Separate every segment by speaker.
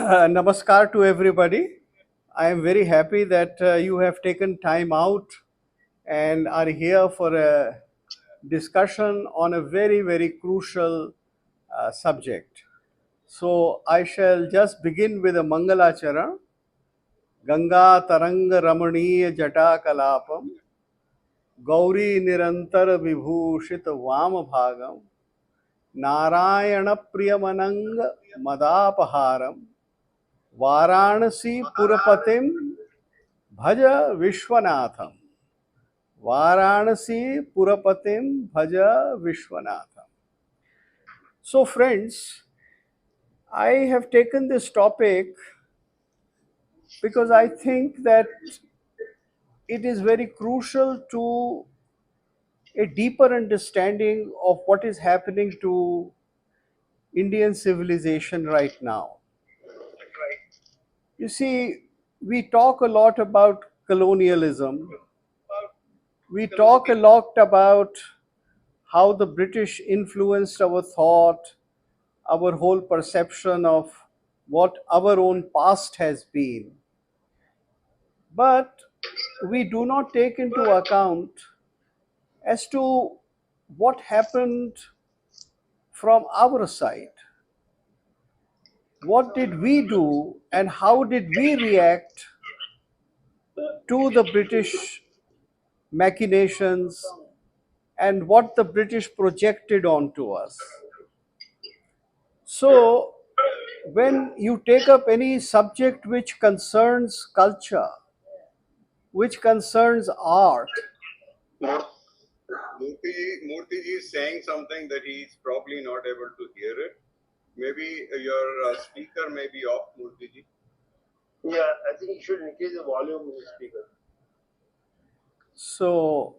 Speaker 1: Namaskar to everybody. I am very happy that you have taken time out and are here for a discussion on a very, very crucial subject. So I shall just begin with a Mangalacharan. Ganga Taranga Ramaniya Jata Kalapam Gauri Nirantar Vibhushit Vama Bhagam Narayana Priyamananga Madapaharam Varanasi Purapatim Bhaja Vishwanatham. Varanasi Purapatim Bhaja Vishwanatham. So, friends, I have taken this topic because I think that it is very crucial to a deeper understanding of what is happening to Indian civilization right now. You see, we talk a lot about colonialism. We talk a lot about how the British influenced our thought, our whole perception of what our own past has been. But we do not take into account as to what happened from our side. What did we do and how did we react to the British machinations and what the British projected onto us? So, when you take up any subject which concerns culture, which concerns art,
Speaker 2: Murthy is saying something that he's probably not able to hear it. Maybe your speaker may be off, Murthy.
Speaker 3: Yeah, I think you should increase the volume of the speaker.
Speaker 1: so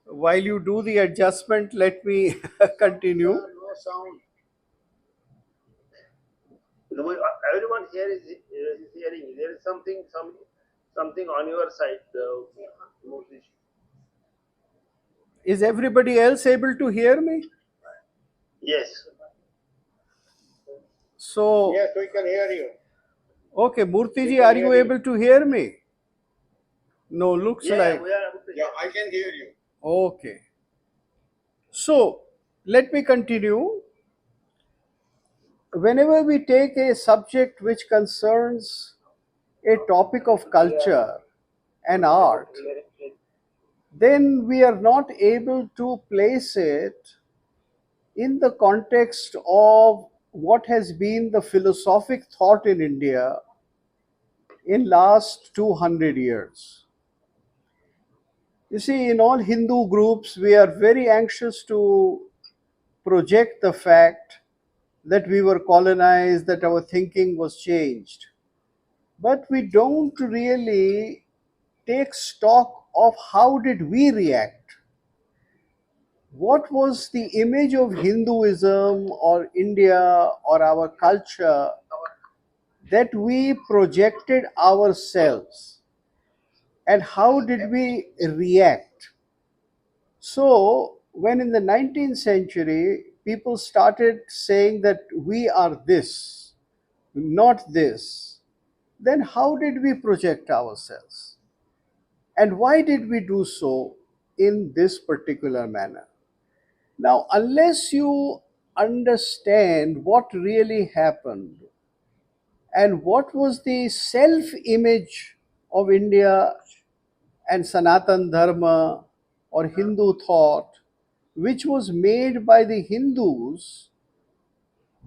Speaker 1: while you do the adjustment, let me continue.
Speaker 3: No sound. Everyone here is hearing. There is something on your side, Murthy.
Speaker 1: Is everybody else able to hear me?
Speaker 3: Yes.
Speaker 1: So,
Speaker 3: Yes, we can hear you.
Speaker 1: okay, Murthy ji, are you able to hear me? No, looks
Speaker 3: Yeah,
Speaker 1: like.
Speaker 3: we are able to hear.
Speaker 2: Yeah, I can hear you.
Speaker 1: Okay. So, let me continue. Whenever we take a subject which concerns a topic of culture and art, then we are not able to place it in the context of what has been the philosophic thought in India in last 200 years. You see, in all Hindu groups, we are very anxious to project the fact that we were colonized, that our thinking was changed. But we don't really take stock of how did we react. What was the image of Hinduism or India or our culture that we projected ourselves, and how did we react? So, when in the 19th century people started saying that we are this, not this, then how did we project ourselves? And why did we do so in this particular manner? Now, unless you understand what really happened and what was the self image of India and Sanatan Dharma or Hindu thought, which was made by the Hindus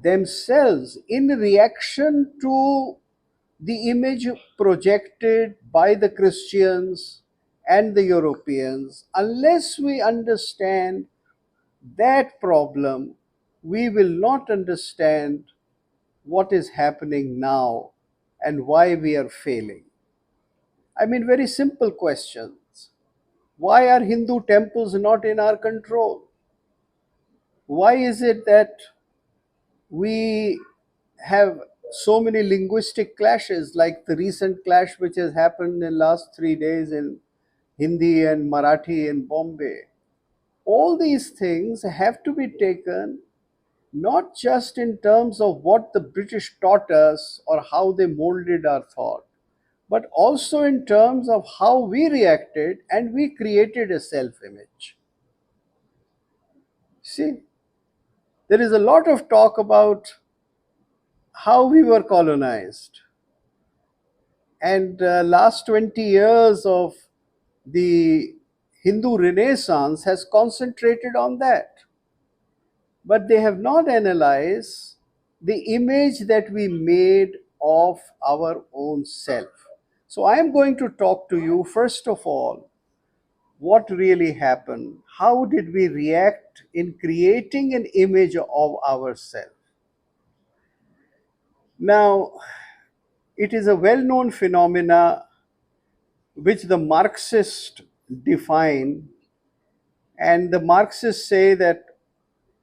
Speaker 1: themselves in reaction to the image projected by the Christians and the Europeans, unless we understand that problem, we will not understand what is happening now and why we are failing. I mean, very simple questions. Why are Hindu temples not in our control? Why is it that we have so many linguistic clashes, like the recent clash which has happened in last 3 days in Hindi and Marathi in Bombay? All these things have to be taken not just in terms of what the British taught us or how they molded our thought, but also in terms of how we reacted and we created a self image. See, there is a lot of talk about how we were colonized, and last 20 years of the Hindu Renaissance has concentrated on that. But they have not analyzed the image that we made of our own self. So I am going to talk to you first of all what really happened. How did we react in creating an image of ourselves? Now, it is a well known phenomena which the Marxists define, and the Marxists say that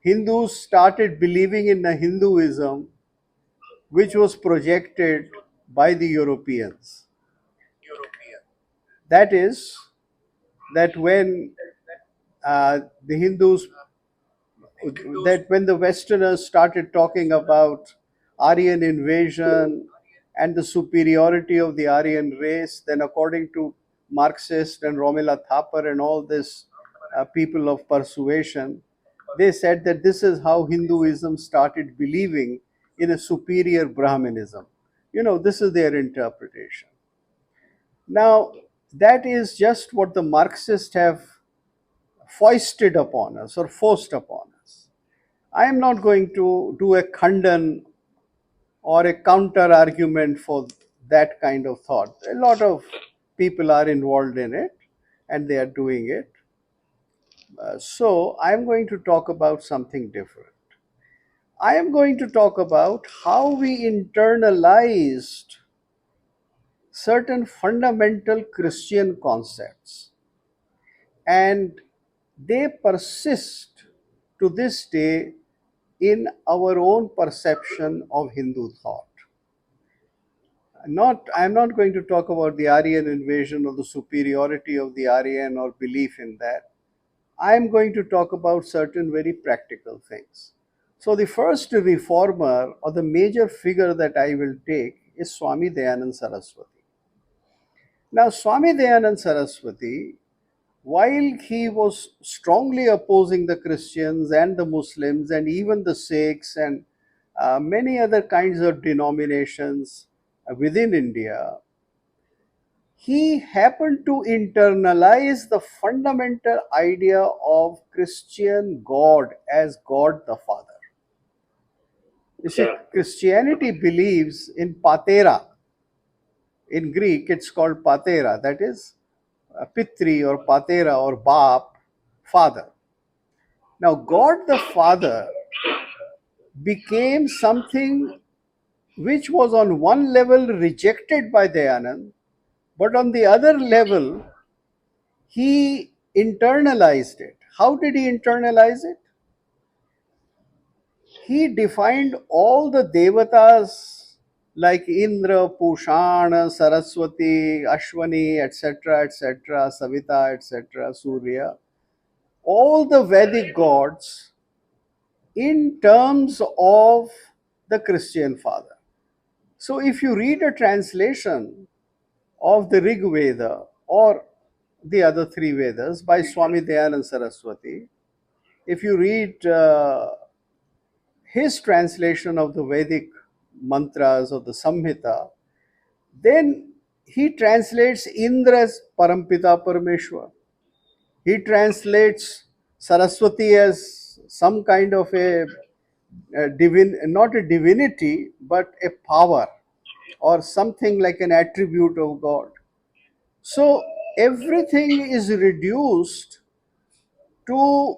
Speaker 1: Hindus started believing in a Hinduism which was projected by the Europeans. That is, that when the Hindus, that when the Westerners started talking about Aryan invasion and the superiority of the Aryan race, then according to Marxist and Romila Thapar and all this people of persuasion, they said that this is how Hinduism started believing in a superior Brahmanism. This is their interpretation. Now, that is just what the Marxists have foisted upon us or forced upon us. I am not going to do a khandan or a counter argument for that kind of thought. A lot of people are involved in it and they are doing it. So, I am going to talk about something different. I am going to talk about how we internalized certain fundamental Christian concepts, and they persist to this day in our own perception of Hindu thought. I'm not going to talk about the Aryan invasion or the superiority of the Aryan or belief in that. I'm going to talk about certain very practical things. So, the first reformer or the major figure that I will take is Swami Dayanand Sarasvati. Now, Swami Dayanand Sarasvati, while he was strongly opposing the Christians and the Muslims and even the Sikhs and many other kinds of denominations within India, he happened to internalize the fundamental idea of Christian God as God the Father. You see, Christianity believes in patera. In Greek, it's called patera, that is Pitri or patera or Bap, father. Now, God the Father became something which was on one level rejected by Dayanand, but on the other level, he internalized it. How did he internalize it? He defined all the devatas like Indra, Pushana, Saraswati, Ashwani, etc., Savita, etc., Surya, all the Vedic gods in terms of the Christian father. So, if you read a translation of the Rig Veda or the other three Vedas by Swami Dayanand Saraswati, if you read his translation of the Vedic mantras or the Samhita, then he translates Indra as Parampita Parameshwar. He translates Saraswati as some kind of a not a divinity, but a power or something like an attribute of God. So everything is reduced to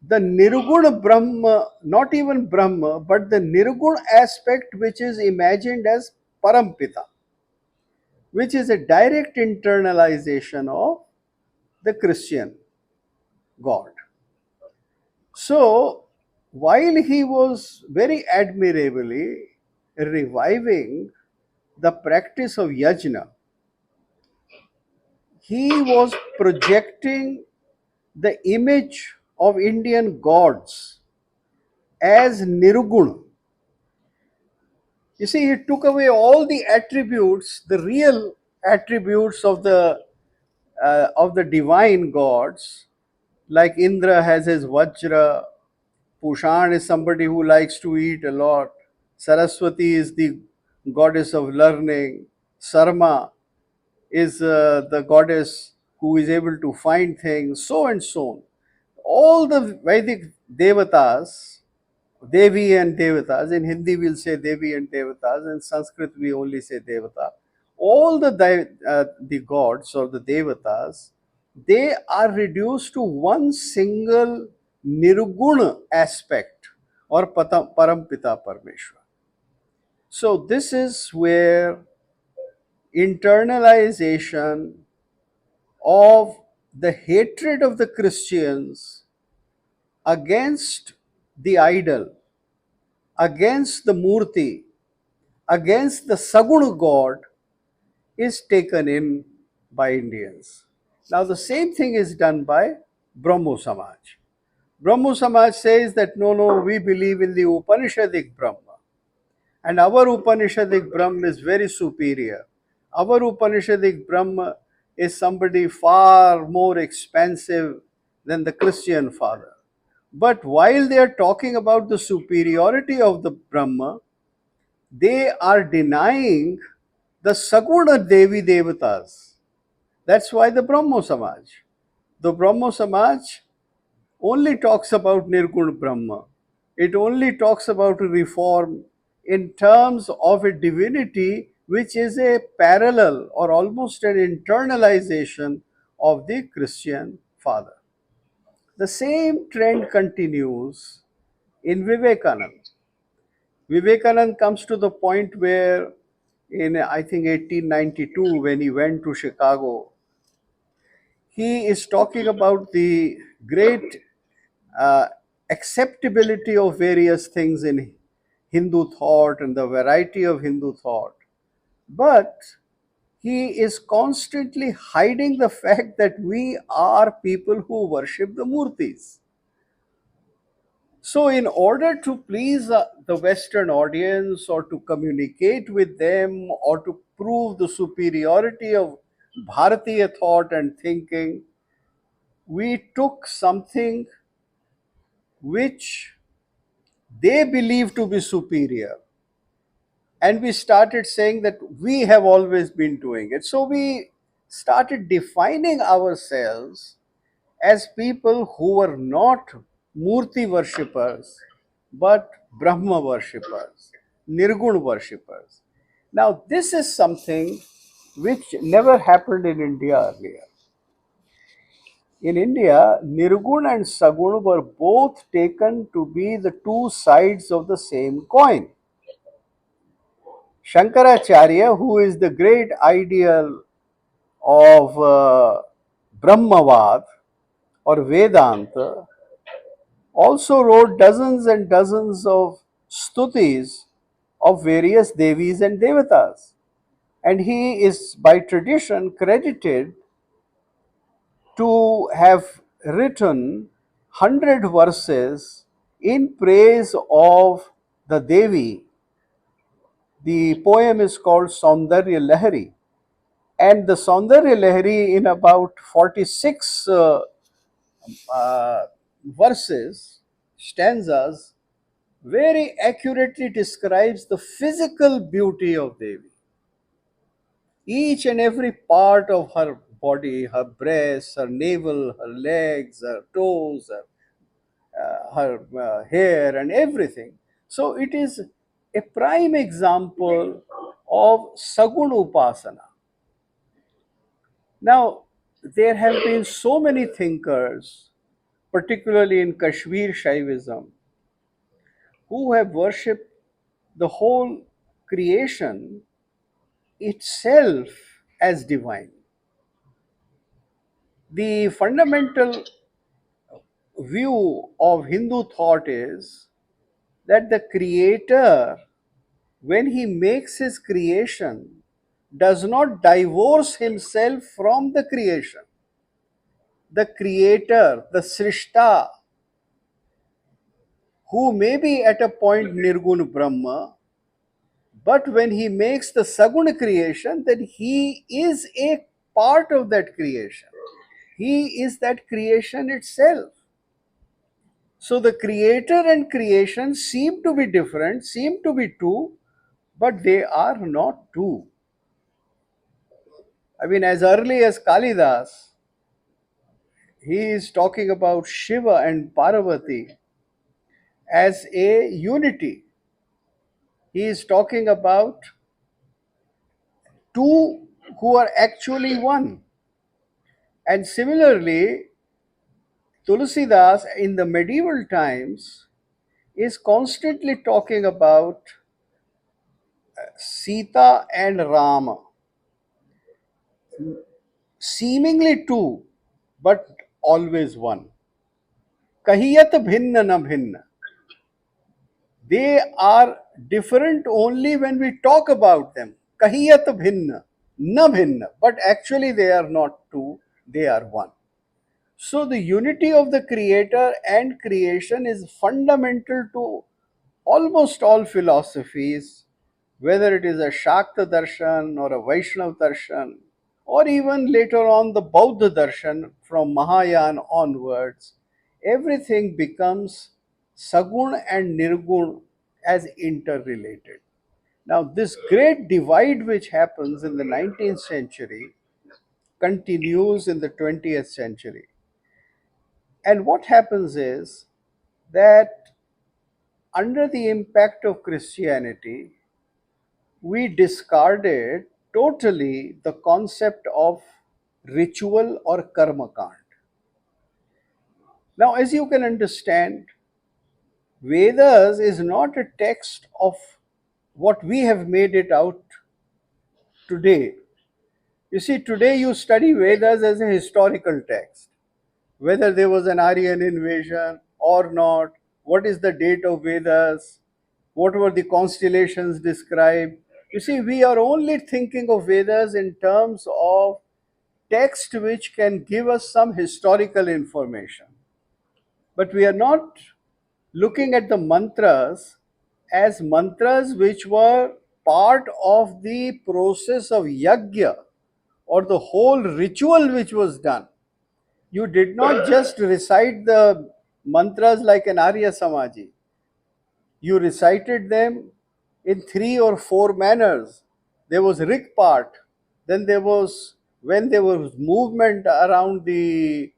Speaker 1: the Nirguna Brahma, not even Brahma, but the Nirguna aspect which is imagined as Parampita, which is a direct internalization of the Christian God. So, while he was very admirably reviving the practice of yajna, he was projecting the image of Indian gods as Nirguna. You see, he took away all the attributes, the real attributes of the divine gods, like Indra has his Vajra, Pushan is somebody who likes to eat a lot, Saraswati is the goddess of learning, Sarma is the goddess who is able to find things, so and so on. All the Vedic devatas, Devi and Devatas, in Hindi we'll say Devi and Devatas, in Sanskrit we only say Devata. All the gods or the Devatas, they are reduced to one single Nirguna aspect or Parampita Parmeshwar. So this is where internalization of the hatred of the Christians against the idol, against the Murti, against the Saguna god is taken in by Indians. Now, the same thing is done by Brahmo Samaj. Brahmo Samaj says that no, we believe in the Upanishadic Brahma. And our Upanishadic Brahma is very superior. Our Upanishadic Brahma is somebody far more expansive than the Christian father. But while they are talking about the superiority of the Brahma, they are denying the Saguna Devi Devatas. That's why the Brahmo Samaj. The Brahmo Samaj only talks about Nirguna Brahma. It only talks about a reform in terms of a divinity which is a parallel or almost an internalization of the Christian father. The same trend continues in Vivekanand. Vivekanand comes to the point where in I think 1892 when he went to Chicago, he is talking about the great uh, acceptability of various things in Hindu thought and the variety of Hindu thought. But he is constantly hiding the fact that we are people who worship the Murtis. So, in order to please the Western audience or to communicate with them or to prove the superiority of Bharatiya thought and thinking, we took something which they believe to be superior and we started saying that we have always been doing it. So, we started defining ourselves as people who were not Murti worshippers but Brahma worshippers, Nirgun worshippers. Now, this is something which never happened in India earlier. In India, Nirgun and Sagun were both taken to be the two sides of the same coin. Shankaracharya, who is the great ideal of Brahmavad or Vedanta, also wrote dozens and dozens of stutis of various devis and devatas. And he is by tradition credited to have written 100 verses in praise of the Devi. The poem is called Saundarya Lahari. And the Saundarya Lahari, in about 46 uh, verses, stanzas, very accurately describes the physical beauty of Devi. Each and every part of her body, her breasts, her navel, her legs, her toes, her hair, and everything. So it is a prime example of Saguna Upasana. Now, there have been so many thinkers, particularly in Kashmir Shaivism, who have worshipped the whole creation itself as divine. The fundamental view of Hindu thought is that the creator, when he makes his creation, does not divorce himself from the creation. The creator, the Srishta, who may be at a point Nirguna Brahma, but when he makes the Saguna creation, then he is a part of that creation. He is that creation itself. So the creator and creation seem to be different, seem to be two, but they are not two. I mean, as early as Kalidas, he is talking about Shiva and Parvati as a unity. He is talking about two who are actually one. And similarly, Tulsidas in the medieval times is constantly talking about Sita and Rama, seemingly two, but always one. Kahiyat bhinna na bhinna. They are different only when we talk about them. Kahiyat bhinna, na bhinna. But actually, they are not two, they are one. So, the unity of the creator and creation is fundamental to almost all philosophies, whether it is a Shakta darshan or a Vaishnav darshan, or even later on the Bauddha darshan from Mahayana onwards, everything becomes Sagun and Nirgun as interrelated. Now, this great divide which happens in the 19th century continues in the 20th century. And what happens is that under the impact of Christianity, we discarded totally the concept of ritual or karmakand. Now, as you can understand, Vedas is not a text of what we have made it out today. You see, today you study Vedas as a historical text, whether there was an Aryan invasion or not, what is the date of Vedas, what were the constellations described. You see, we are only thinking of Vedas in terms of text which can give us some historical information. But we are not looking at the mantras as mantras which were part of the process of yajna or the whole ritual which was done. You did not just recite the mantras like an Arya Samaji. You recited them in three or four manners. There was Rik part, then there was when there was movement around the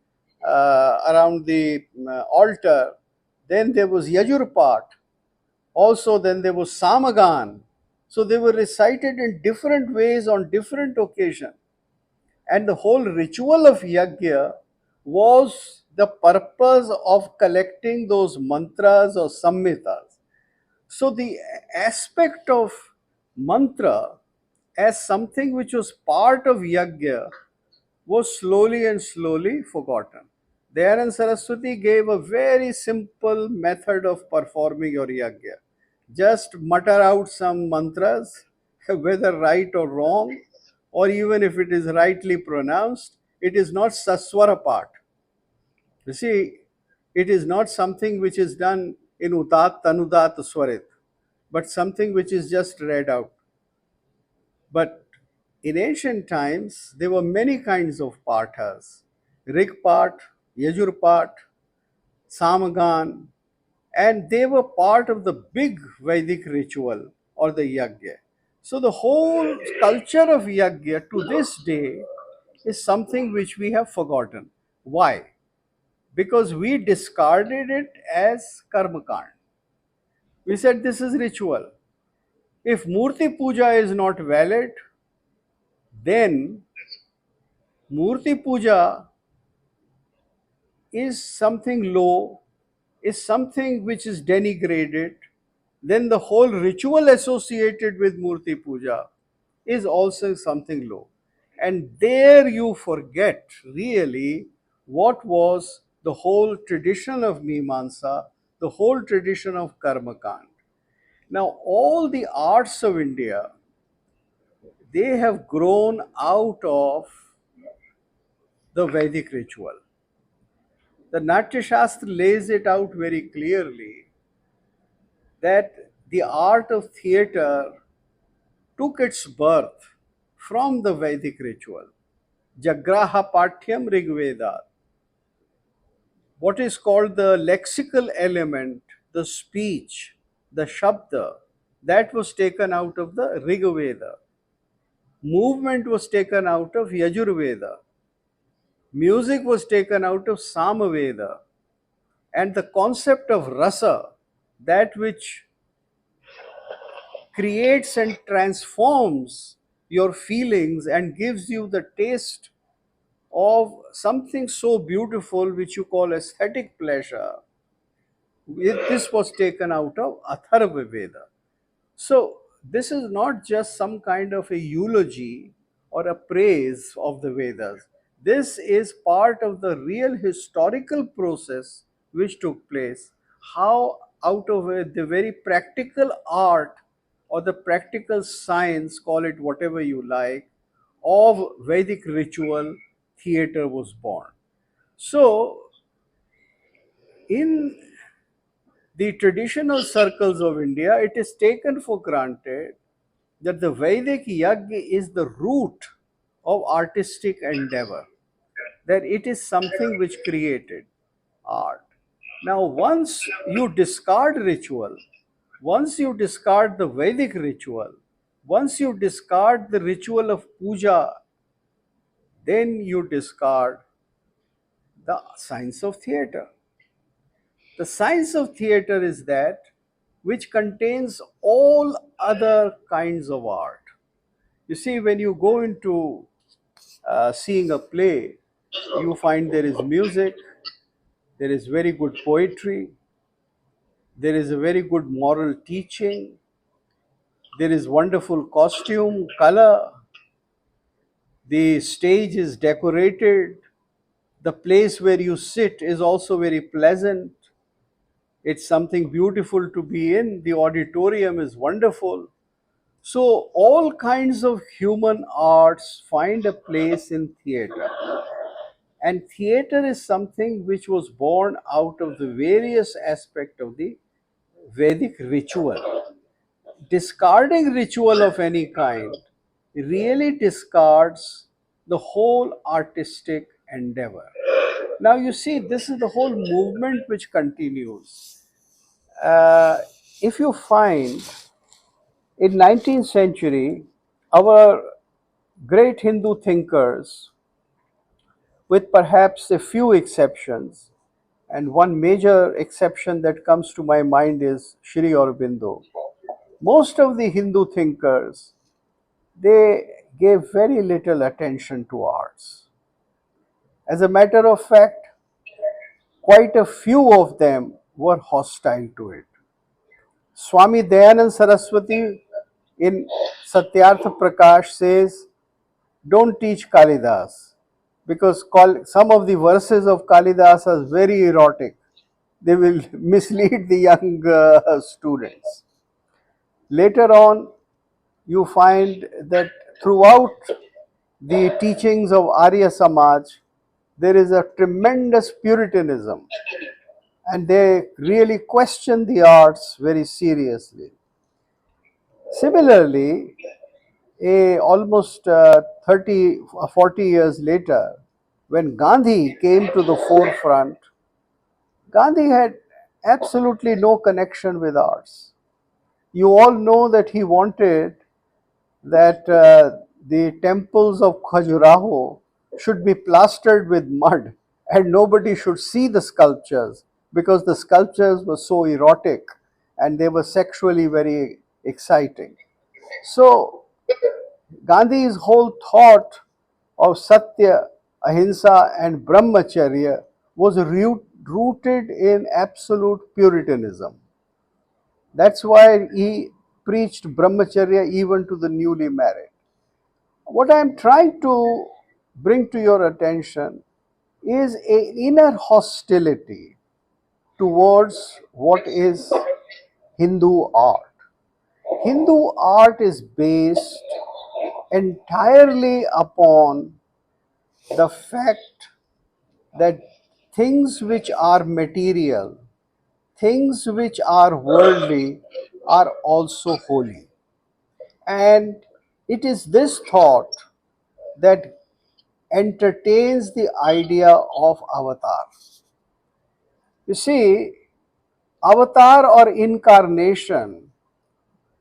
Speaker 1: altar, then there was Yajur part, also then there was Samagan. So they were recited in different ways on different occasions. And the whole ritual of yajna was the purpose of collecting those mantras or samhitas. So the aspect of mantra as something which was part of yajna was slowly and slowly forgotten. Dayanand Saraswati gave a very simple method of performing your yajna. Just mutter out some mantras, whether right or wrong, or even if it is rightly pronounced, it is not saswara part. You see, it is not something which is done in utat tanudat swarit, but something which is just read out. But in ancient times, there were many kinds of pathas: Rig part, Yajur part, Samagan, and they were part of the big Vedic ritual or the yajna. So the whole culture of yajna to this day is something which we have forgotten. Why? Because we discarded it as karmakand. We said this is ritual. If Murti Puja is not valid, then Murti Puja is something low, is something which is denigrated, then the whole ritual associated with Murti Puja is also something low. And there you forget really what was the whole tradition of Mimamsa, the whole tradition of Karmakand. Now, all the arts of India, they have grown out of the Vedic ritual. The Natya Shastra lays it out very clearly that the art of theater took its birth from the Vedic ritual. Jagraha Pathyam Rigveda, what is called the lexical element, the speech, the Shabda, that was taken out of the Rigveda. Movement was taken out of Yajurveda. Music was taken out of Samaveda. And the concept of rasa, that which creates and transforms your feelings and gives you the taste of something so beautiful which you call aesthetic pleasure, this was taken out of Atharva Veda. So, this is not just some kind of a eulogy or a praise of the Vedas. This is part of the real historical process which took place. How, out of the very practical art or the practical science, call it whatever you like, of Vedic ritual, theater was born. So, in the traditional circles of India, it is taken for granted that the Vedic Yajna is the root of artistic endeavor, that it is something which created art. Now, once you discard ritual, once you discard the Vedic ritual, once you discard the ritual of puja, then you discard the science of theater. The science of theater is that which contains all other kinds of art. You see, when you go into seeing a play, you find there is music, there is very good poetry, there is a very good moral teaching, there is wonderful costume, color, the stage is decorated, the place where you sit is also very pleasant. It's something beautiful to be in. The auditorium is wonderful. So, all kinds of human arts find a place in theater. And theater is something which was born out of the various aspects of the Vedic ritual. Discarding ritual of any kind really discards the whole artistic endeavor. Now, you see, this is the whole movement which continues. Uh, if you find in 19th century, our great Hindu thinkers, with perhaps a few exceptions, and one major exception that comes to my mind is Shri Aurobindo. Most of the Hindu thinkers, they gave very little attention to arts. As a matter of fact, quite a few of them were hostile to it. Swami Dayanand Sarasvati in Satyartha Prakash says, don't teach Kalidas because some of the verses of Kalidas are very erotic. They will mislead the young students. Later on, you find that throughout the teachings of Arya Samaj, there is a tremendous Puritanism, and they really question the arts very seriously. Similarly, almost 30 or 40 years later, when Gandhi came to the forefront, Gandhi had absolutely no connection with arts. You all know that he wanted that the temples of Khajuraho should be plastered with mud and nobody should see the sculptures because the sculptures were so erotic and they were sexually very exciting. So, Gandhi's whole thought of Satya, Ahimsa, and Brahmacharya was rooted in absolute Puritanism. That's why he preached Brahmacharya even to the newly married. What I'm trying to bring to your attention is an inner hostility towards what is Hindu art. Hindu art is based entirely upon the fact that things which are material, things which are worldly are also holy. And it is this thought that entertains the idea of avatar. You see, avatar or incarnation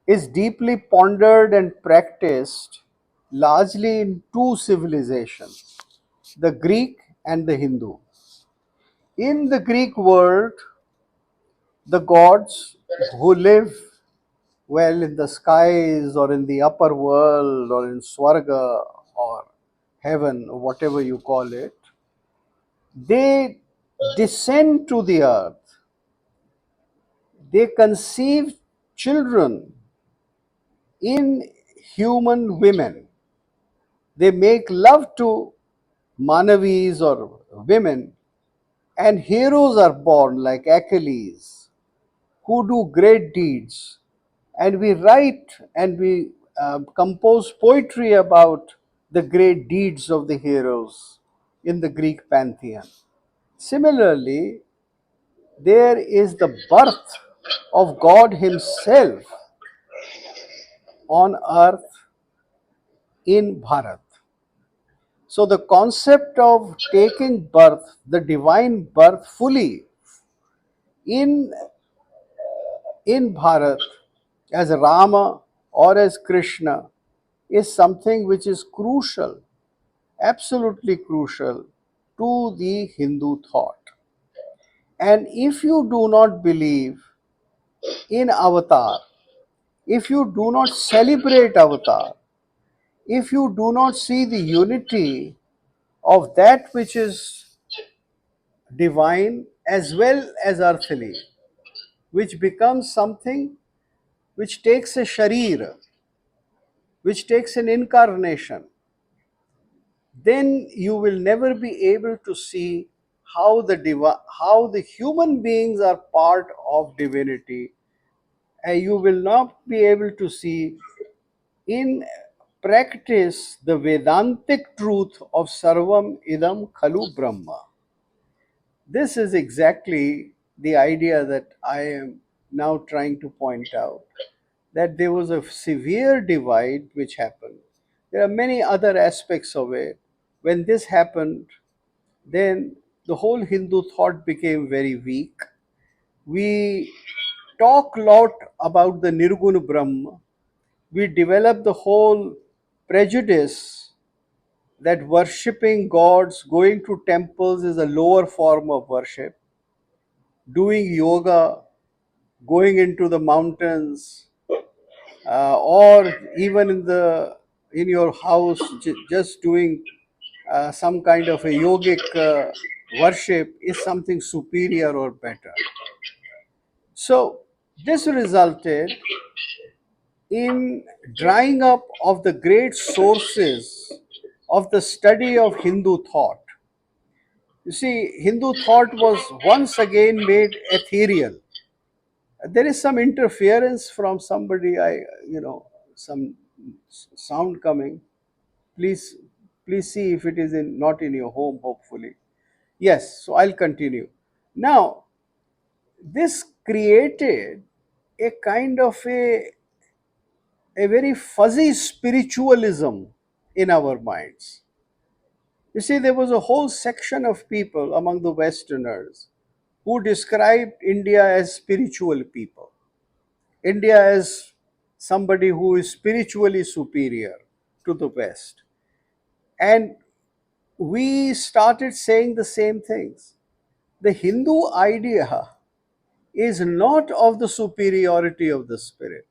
Speaker 1: is deeply pondered and practiced largely in two civilizations, the Greek and the Hindu. In the Greek world, the gods who live well in the skies or in the upper world or in Swarga or heaven, or whatever you call it, they descend to the earth. They conceive children in human women. They make love to Manavis or women, and heroes are born like Achilles who do great deeds. And we write and we compose poetry about the great deeds of the heroes in the Greek pantheon. Similarly, there is the birth of God Himself on earth in Bharat. So, the concept of taking birth, the divine birth fully in, in Bharat as Rama or as Krishna is something which is crucial, absolutely crucial to the Hindu thought. And if you do not believe in Avatar, if you do not celebrate Avatar, if you do not see the unity of that which is divine as well as earthly, which becomes something which takes a sharir, which takes an incarnation, then you will never be able to see how the human beings are part of divinity, and you will not be able to see in practice the Vedantic truth of Sarvam Idam Khalu Brahma. This is exactly the idea that I am now trying to point out, that there was a severe divide which happened. There are many other aspects of it. When this happened, then the whole Hindu thought became very weak. We talk a lot about the Nirguna Brahma. We develop the whole prejudice that worshipping gods, going to temples is a lower form of worship. Doing yoga, going into the mountains, or even in your house, just doing some kind of a yogic worship is something superior or better. So this resulted in drying up of the great sources of the study of Hindu thought. You see, Hindu thought was once again made ethereal. There is some interference from somebody, some sound coming. Please, please see if it is not in your home, hopefully. Yes, so I'll continue. Now, this created a kind of a very fuzzy spiritualism in our minds. You see, there was a whole section of people among the Westerners who described India as spiritual people, India as somebody who is spiritually superior to the West. And we started saying the same things. The Hindu idea is not of the superiority of the spirit.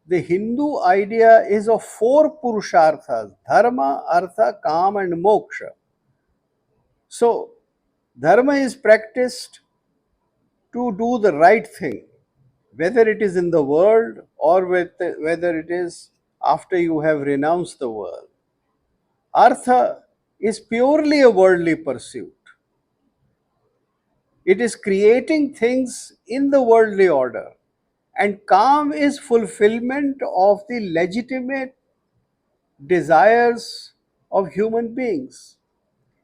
Speaker 1: The Hindu idea is of four purusharthas: dharma, artha, kam, and moksha. So, dharma is practiced to do the right thing, whether it is in the world or whether it is after you have renounced the world. Artha is purely a worldly pursuit. It is creating things in the worldly order. And calm is fulfillment of the legitimate desires of human beings.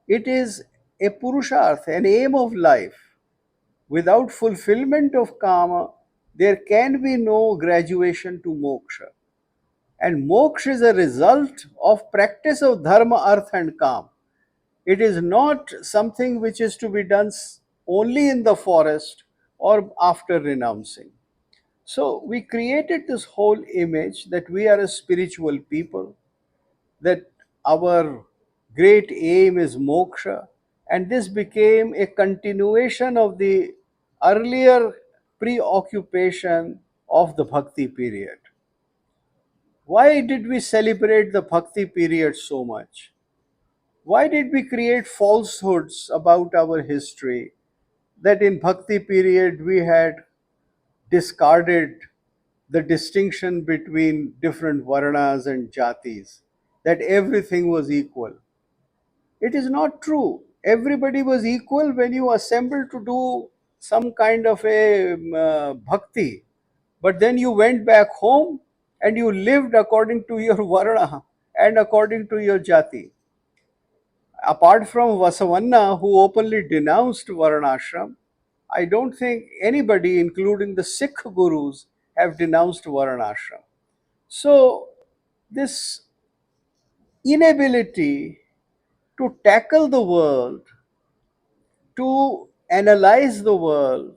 Speaker 1: It is a purusharth, an aim of life. Without fulfillment of kama, there can be no graduation to moksha. And moksha is a result of practice of dharma, artha, and kam. It is not something which is to be done only in the forest or after renouncing. So we created this whole image that we are a spiritual people, that our great aim is moksha, and this became a continuation of the earlier preoccupation of the bhakti period. Why did we celebrate the bhakti period so much? Why did we create falsehoods about our history that in bhakti period we had discarded the distinction between different varnas and jatis, that everything was equal? It is not true. Everybody was equal when you assembled to do some kind of a bhakti. But then you went back home and you lived according to your varna and according to your jati. Apart from Vasavanna, who openly denounced varnashram, I don't think anybody, including the Sikh gurus, have denounced varnashram. So, this inability to tackle the world, to analyze the world,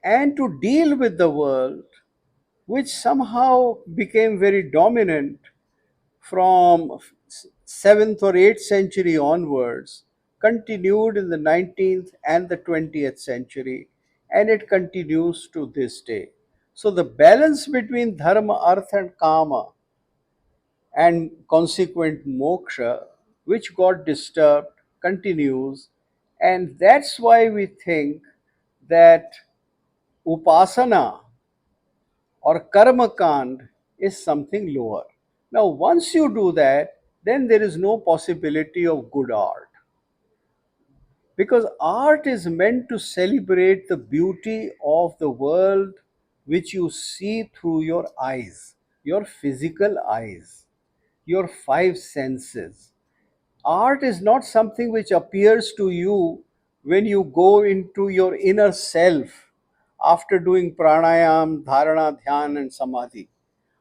Speaker 1: and to deal with the world, which somehow became very dominant from 7th or 8th century onwards, continued in the 19th and the 20th century, and it continues to this day. So the balance between dharma, artha, and kama, and consequent moksha, which got disturbed, continues. And that's why we think that upasana or karmakand is something lower. Now, once you do that, then there is no possibility of good art, because art is meant to celebrate the beauty of the world which you see through your eyes, your physical eyes, your five senses. Art is not something which appears to you when you go into your inner self after doing pranayam, dharana, dhyan, and samadhi.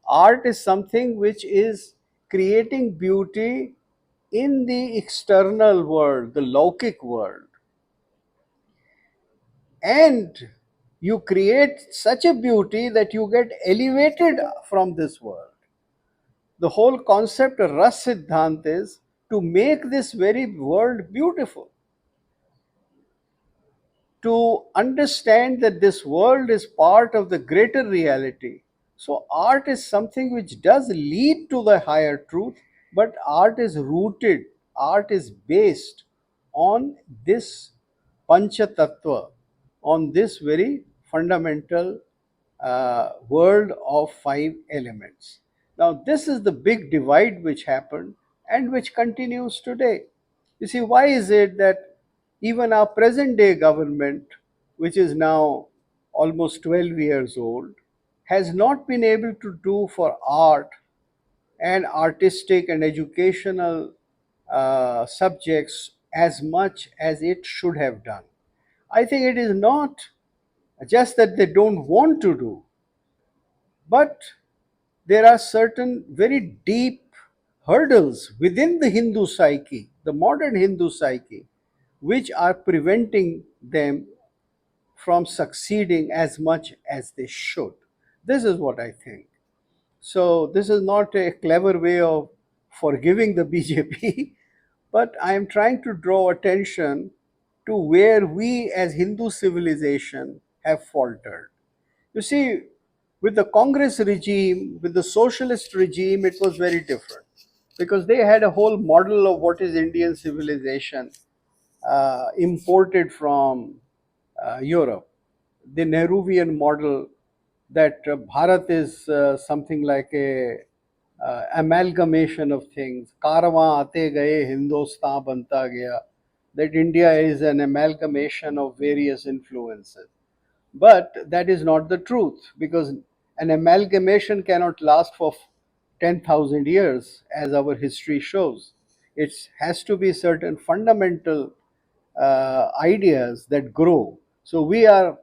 Speaker 1: Art is something which is creating beauty in the external world, the Lokik world. And you create such a beauty that you get elevated from this world. The whole concept of Ras Siddhant is to make this very world beautiful, to understand that this world is part of the greater reality. So, art is something which does lead to the higher truth, but art is rooted, art is based on this Pancha Tattva, on this very fundamental world of five elements. Now, this is the big divide which happened and which continues today. You see, why is it that even our present day government, which is now almost 12 years old, has not been able to do for art and artistic and educational subjects as much as it should have done? I think it is not just that they don't want to do, but there are certain very deep hurdles within the Hindu psyche, the modern Hindu psyche, which are preventing them from succeeding as much as they should. This is what I think. So, this is not a clever way of forgiving the BJP, but I am trying to draw attention to where we as Hindu civilization have faltered. You see, with the Congress regime, with the socialist regime, it was very different, because they had a whole model of what is Indian civilization imported from Europe. The Nehruvian model, that Bharat is something like a amalgamation of things. Karavan aate gaye, Hindustan banta gaya. That India is an amalgamation of various influences. But that is not the truth, because an amalgamation cannot last for 10,000 years, as our history shows. It has to be certain fundamental ideas that grow. So we are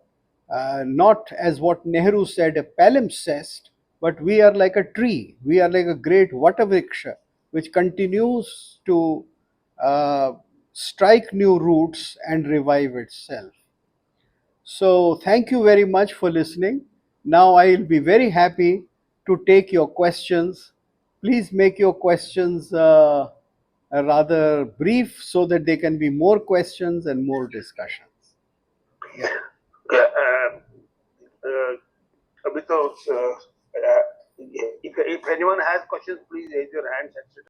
Speaker 1: not, as what Nehru said, a palimpsest, but we are like a tree. We are like a great Vatavriksha, which continues to uh, strike new roots and revive itself. So, thank you very much for listening. Now, I'll be very happy to take your questions. Please make your questions rather brief so that there can be more questions and more discussions. Yeah.
Speaker 3: Okay, without, if anyone has questions, please raise your hands, etc.